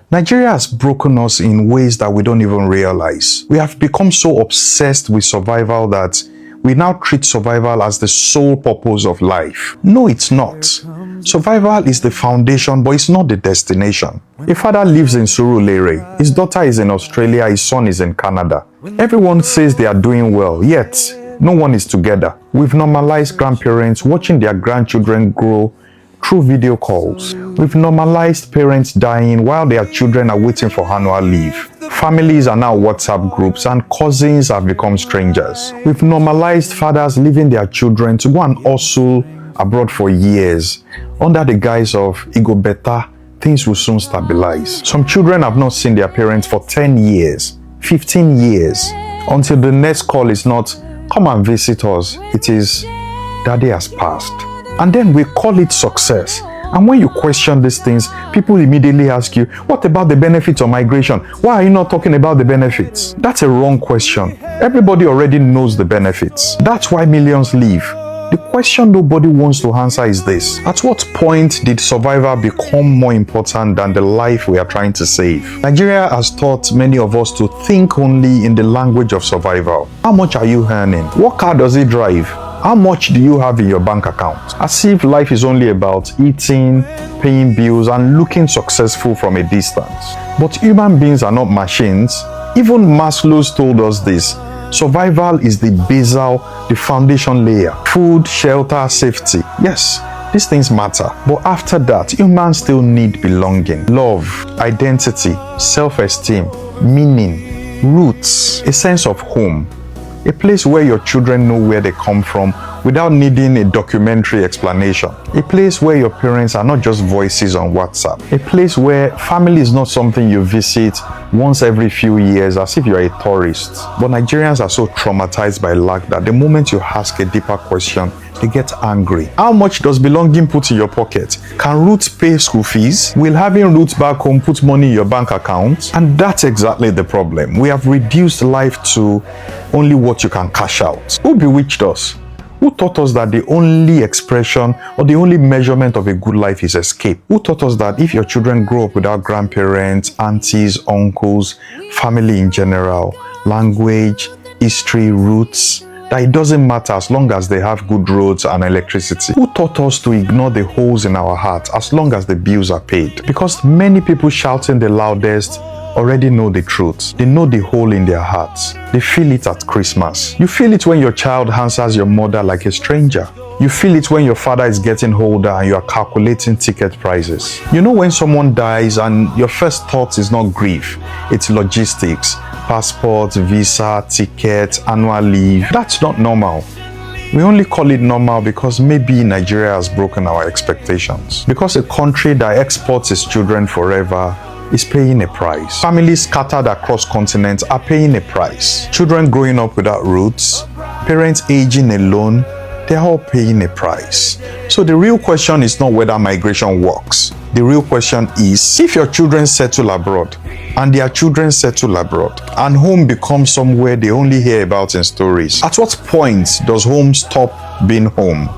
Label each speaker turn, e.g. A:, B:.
A: Nigeria has broken us in ways that we don't even realize. We have become so obsessed with survival that we now treat survival as the sole purpose of life. No, it's not. Survival is the foundation, but it's not the destination. A father lives in Surulere, his daughter is in Australia, his son is in Canada. Everyone says they are doing well, yet no one is together. We've normalized grandparents watching their grandchildren grow through video calls. We've normalized parents dying while their children are waiting for annual leave. Families are now WhatsApp groups and cousins have become strangers. We've normalized fathers leaving their children to go and hustle abroad for years under the guise of "it go better, things will soon stabilize." Some children have not seen their parents for 10 years, 15 years, until the next call is not "come and visit us," it is "daddy has passed." And then we call it success. And when you question these things, people immediately ask you, what about the benefits of migration? Why are you not talking about the benefits? That's a wrong question. Everybody already knows the benefits. That's why millions leave. The question nobody wants to answer is this: at what point did survival become more important than the life we are trying to save? Nigeria has taught many of us to think only in the language of survival. How much are you earning? What car does it drive? How much do you have in your bank account? As if life is only about eating, paying bills, and looking successful from a distance. But human beings are not machines. Even Maslow told us this. Survival is the basal, the foundation layer. Food, shelter, safety. Yes, these things matter. But after that, humans still need belonging, love, identity, self-esteem, meaning, roots, a sense of home. A place where your children know where they come from without needing a documentary explanation. A place where your parents are not just voices on WhatsApp. A place where family is not something you visit once every few years as if you're a tourist. But Nigerians are so traumatized by lack that the moment you ask a deeper question, they get angry. How much does belonging put in your pocket? Can roots pay school fees? Will having roots back home put money in your bank account? And that's exactly the problem. We have reduced life to only what you can cash out. Who bewitched us? Who taught us that the only expression or the only measurement of a good life is escape? Who taught us that if your children grow up without grandparents, aunties, uncles, family in general, language, history, roots, that it doesn't matter as long as they have good roads and electricity? Who taught us to ignore the holes in our hearts as long as the bills are paid? Because many people shouting the loudest already know the truth. They know the hole in their hearts. They feel it at Christmas. You feel it when your child answers your mother like a stranger. You feel it when your father is getting older and you are calculating ticket prices. You know when someone dies and your first thought is not grief, it's logistics, passport, visa, ticket, annual leave. That's not normal. We only call it normal because maybe Nigeria has broken our expectations. Because a country that exports its children forever is paying a price. Families scattered across continents are paying a price. Children growing up without roots, parents aging alone, they're all paying a price. So the real question is not whether migration works. The real question is, if your children settle abroad and their children settle abroad and home becomes somewhere they only hear about in stories, at what point does home stop being home?